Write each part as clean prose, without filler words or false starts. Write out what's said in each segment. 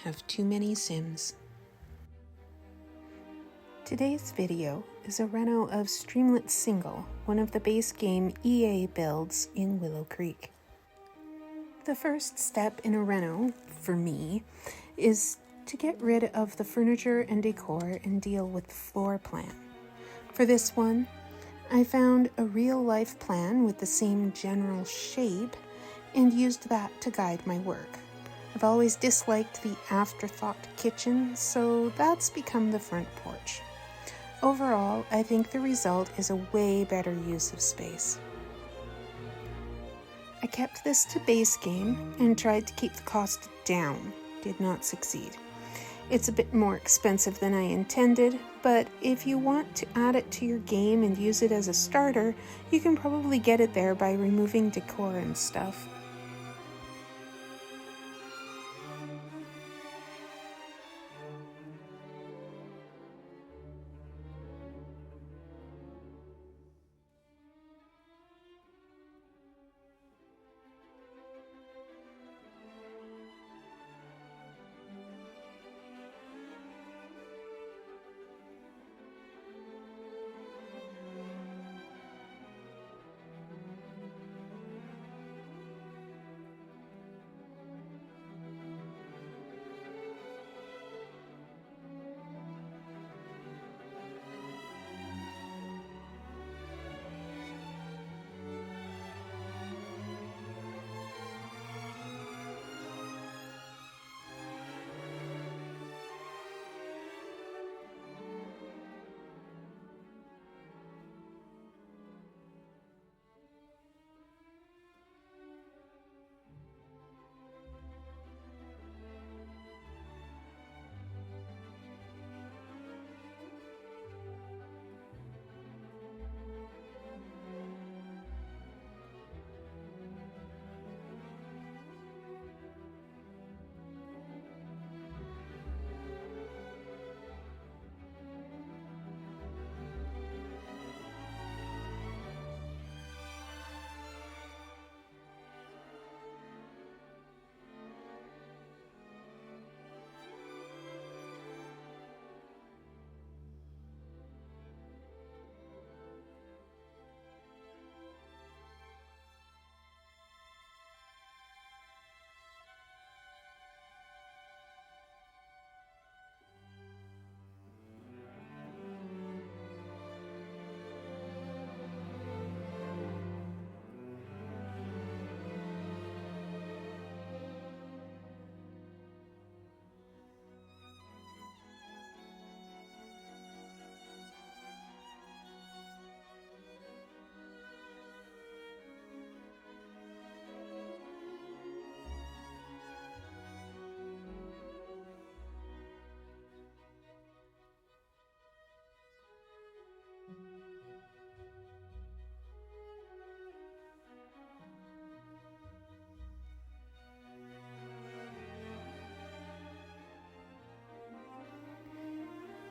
have too many Sims. Today's video is a reno of Streamlet Single, one of the base game EA builds in Willow Creek. The first step in a reno, for me, is to get rid of the furniture and decor and deal with the floor plan. For this one, I found a real-life plan with the same general shape and used that to guide my work. I've always disliked the afterthought kitchen, so that's become the front porch. Overall, I think the result is a way better use of space. I kept this to base game and tried to keep the cost down. Did not succeed. It's a bit more expensive than I intended, but if you want to add it to your game and use it as a starter, you can probably get it there by removing decor and stuff.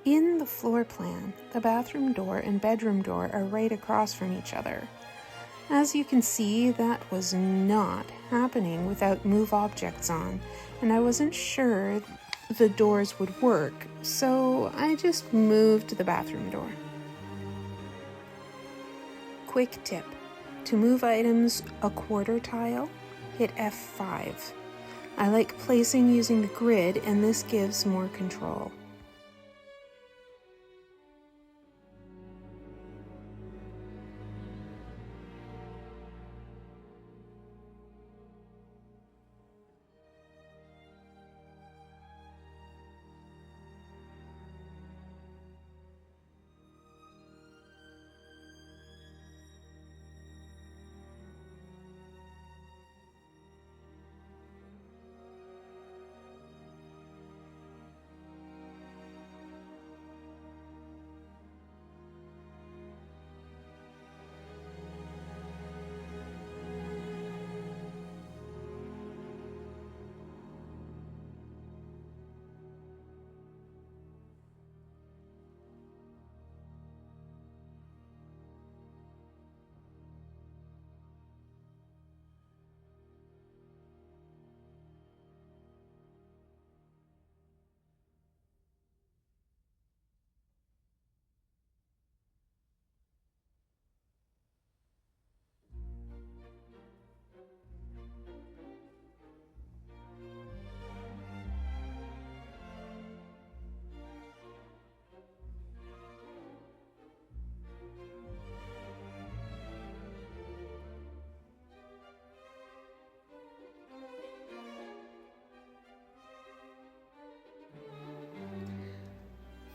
In the floor plan, the bathroom door and bedroom door are right across from each other. As you can see, that was not happening without move objects on, and I wasn't sure the doors would work, so I just moved the bathroom door. Quick tip: to move items a quarter tile, hit F5. I like placing using the grid, and this gives more control.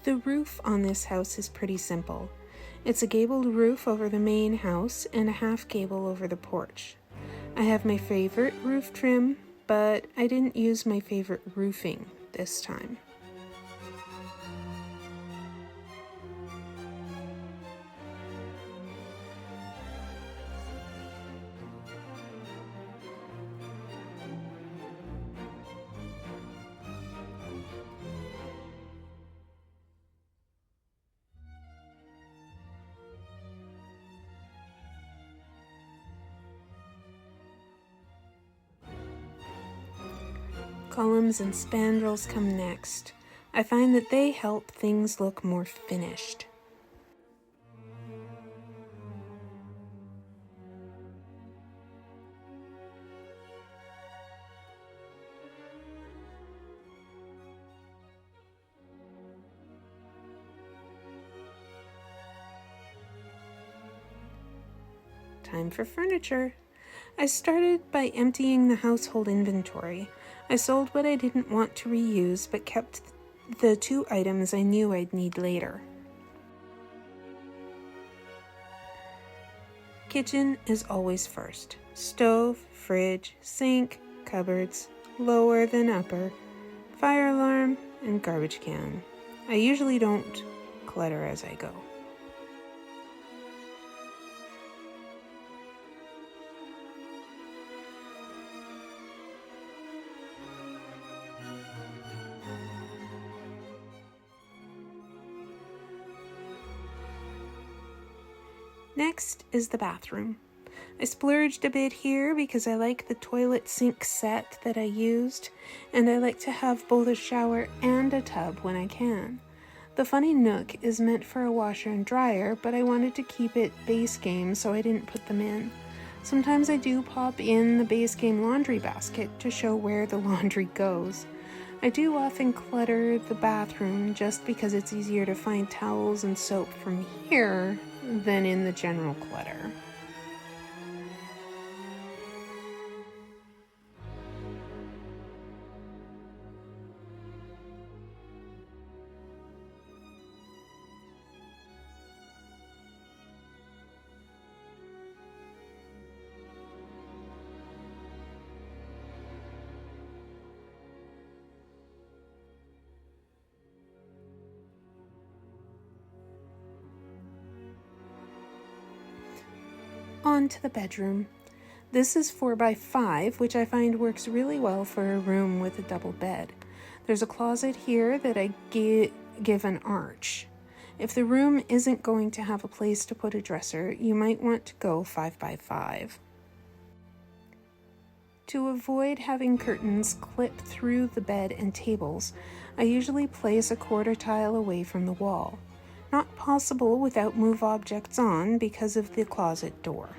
The roof on this house is pretty simple. It's a gabled roof over the main house and a half gable over the porch. I have my favorite roof trim, but I didn't use my favorite roofing this time. Columns and spandrels come next. I find that they help things look more finished. Time for furniture. I started by emptying the household inventory. I sold what I didn't want to reuse, but kept the 2 items I knew I'd need later. Kitchen is always first. Stove, fridge, sink, cupboards, lower than upper, fire alarm, and garbage can. I usually don't clutter as I go. Next is the bathroom. I splurged a bit here because I like the toilet sink set that I used, and I like to have both a shower and a tub when I can. The funny nook is meant for a washer and dryer, but I wanted to keep it base game, so I didn't put them in. Sometimes I do pop in the base game laundry basket to show where the laundry goes. I do often clutter the bathroom just because it's easier to find towels and soap from here than in the general clutter. On to the bedroom. This is 4x5, which I find works really well for a room with a double bed. There's a closet here that I give an arch. If the room isn't going to have a place to put a dresser, you might want to go 5x5. To avoid having curtains clip through the bed and tables, I usually place a quarter tile away from the wall. Not possible without move objects on because of the closet door.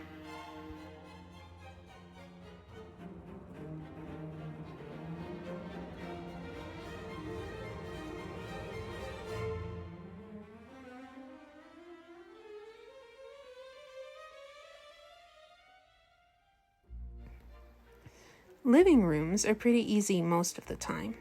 Living rooms are pretty easy most of the time.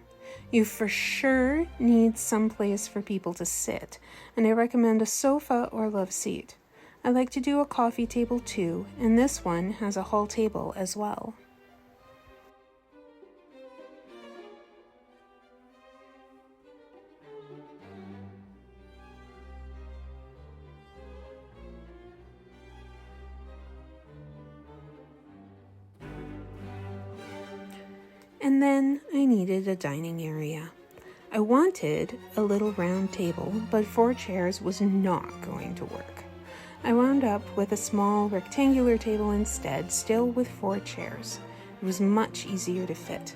You for sure need some place for people to sit, and I recommend a sofa or love seat. I like to do a coffee table too, and this one has a hall table as well. And then I needed a dining area. I wanted a little round table, but 4 chairs was not going to work. I wound up with a small rectangular table instead, still with 4 chairs. It was much easier to fit.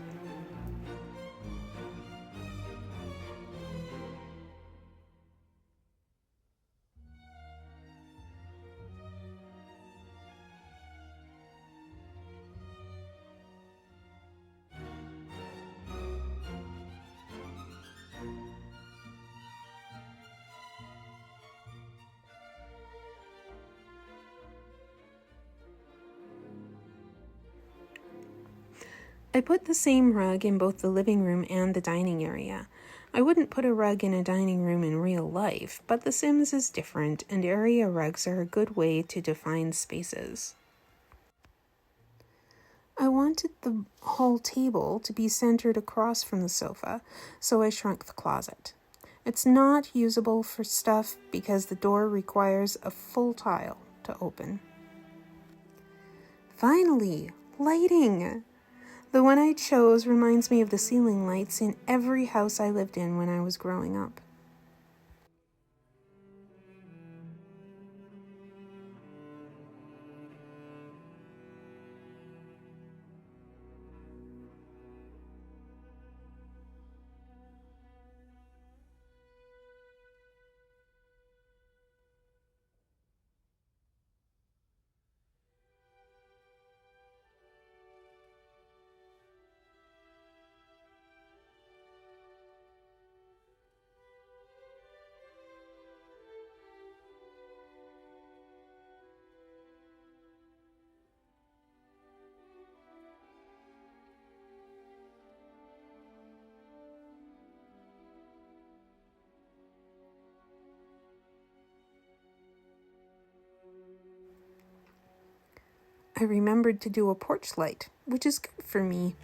I put the same rug in both the living room and the dining area. I wouldn't put a rug in a dining room in real life, but The Sims is different, and area rugs are a good way to define spaces. I wanted the whole table to be centered across from the sofa, so I shrunk the closet. It's not usable for stuff because the door requires a full tile to open. Finally, lighting! The one I chose reminds me of the ceiling lights in every house I lived in when I was growing up. I remembered to do a porch light, which is good for me.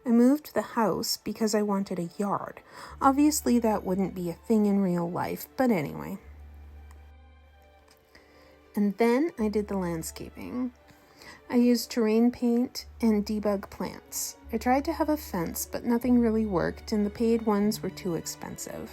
I moved the house because I wanted a yard. Obviously, that wouldn't be a thing in real life, but anyway. And then I did the landscaping. I used terrain paint and debug plants. I tried to have a fence, but nothing really worked, and the paid ones were too expensive.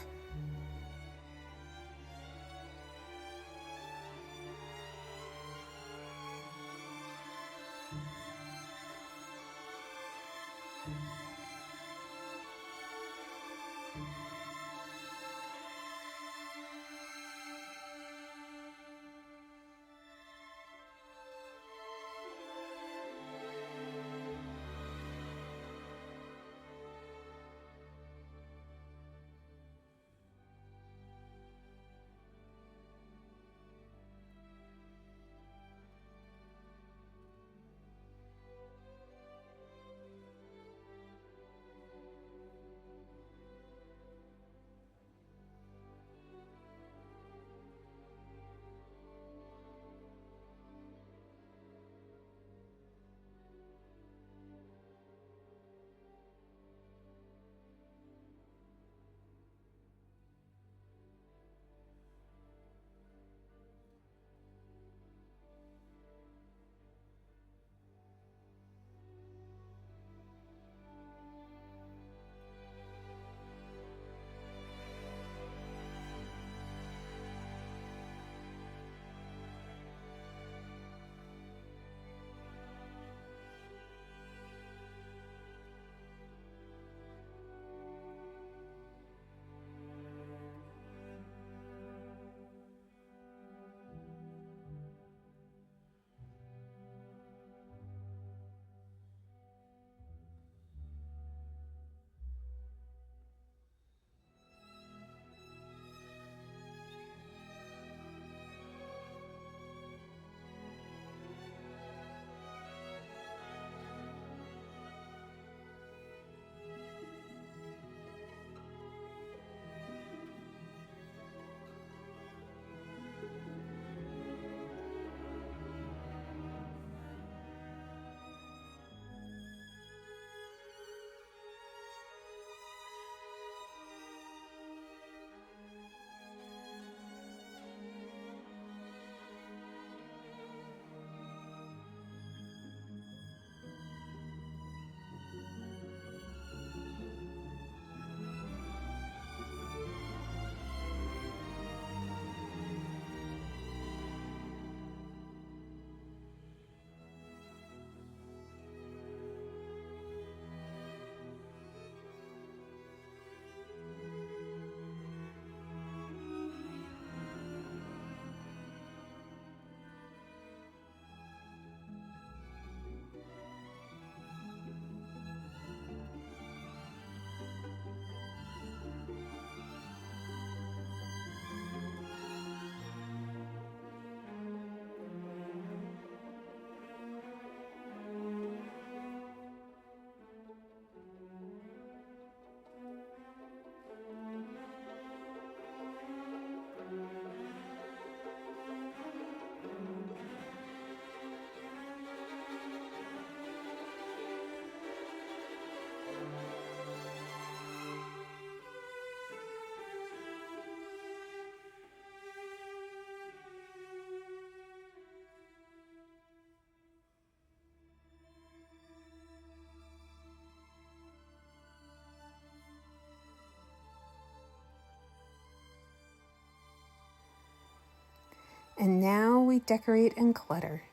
And now we decorate and clutter.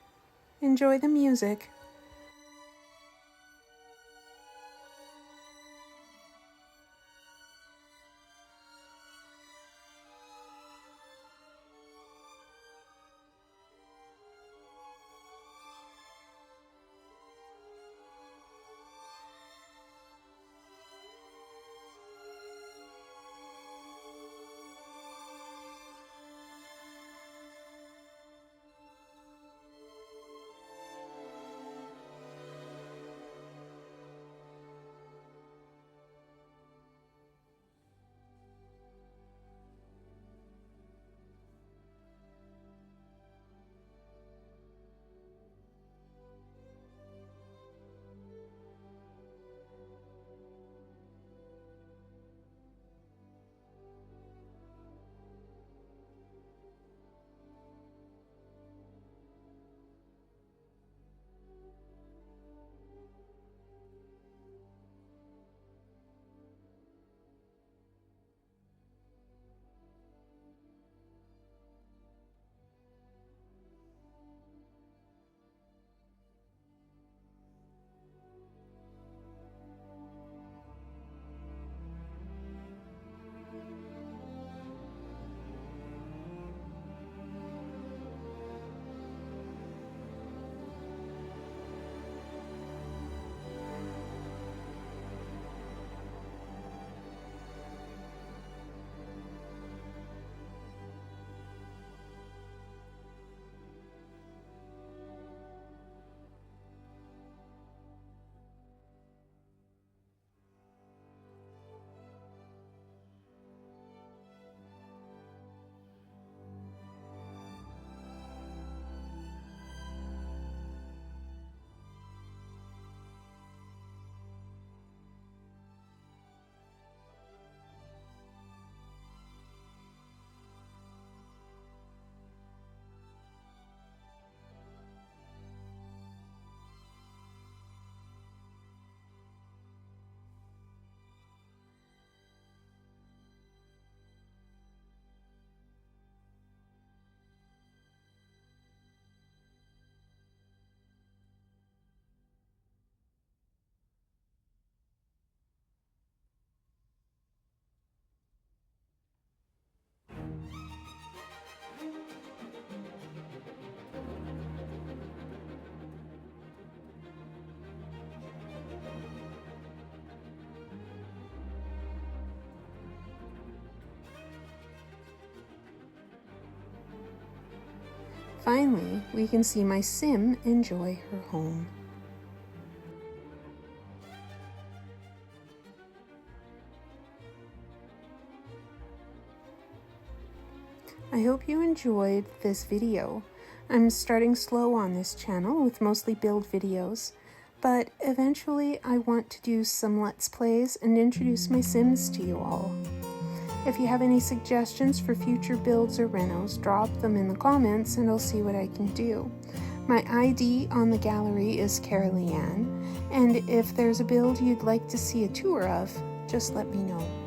Enjoy the music. Finally, we can see my sim enjoy her home. I hope you enjoyed this video. I'm starting slow on this channel with mostly build videos, but eventually I want to do some Let's Plays and introduce my Sims to you all. If you have any suggestions for future builds or renos, drop them in the comments and I'll see what I can do. My ID on the gallery is karalianne, and if there's a build you'd like to see a tour of, just let me know.